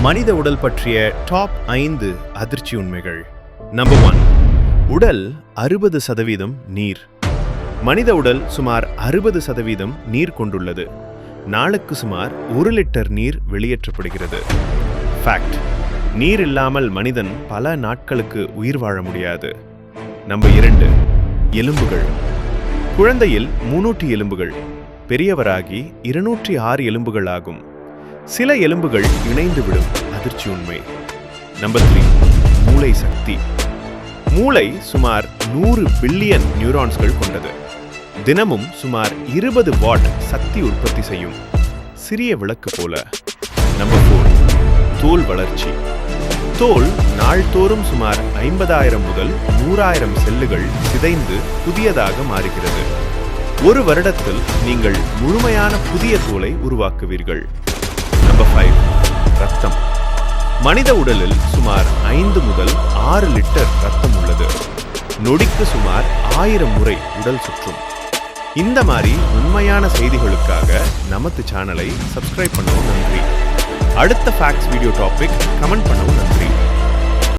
மனித உடல் பற்றிய டாப் 5 அதிர்ச்சி உண்மைகள். நம்பர் 1. உடல் 60% நீர். மனித உடல் சுமார் 60% நீர் கொண்டுள்ளது. நாளுக்கு சுமார் 1 லிட்டர் நீர் வெளியேற்றப்படுகிறது. ஃபேக்ட்: நீர் இல்லாமல் மனிதன் பல நாட்களுக்கு உயிர் வாழ முடியாது. நம்பர் 2. எலும்புகள். குழந்தையில் 300 எலும்புகள், பெரியவராகி 206 எலும்புகள் ஆகும். சில எலும்புகள் இணைந்துவிடும். அதிர்ச்சி உண்மை. நம்பர் 3. மூளை சக்தி. மூளை சுமார் 100 பில்லியன் நியூரான்ஸ்கள் கொண்டது. தினமும் சுமார் 20 வாட் சக்தி உற்பத்தி செய்யும். சிறிய விளக்கு போல. நம்பர் 4. தோல் வளர்ச்சி. தோல் நாள்தோறும் சுமார் 50,000 முதல் 100,000 செல்லுகள் சிதைந்து புதியதாக மாறுகிறது. ஒரு வருடத்தில் நீங்கள் முழுமையான புதிய தோலை உருவாக்குவீர்கள். நம்பர் 5. ரத்தம். மனித உடலில் சுமார் 5 முதல் 6 லிட்டர் ரத்தம் உள்ளது. நொடிக்கு சுமார் 1000 முறை உடல் சுற்றும். இந்த மாதிரி உண்மையான செய்திகளுக்காக நமது சேனலை சப்ஸ்கிரைப் பண்ணவும் நன்றி. அடுத்த ஃபேக்ட்ஸ் வீடியோ டாபிக் கமெண்ட் பண்ணவும் நன்றி.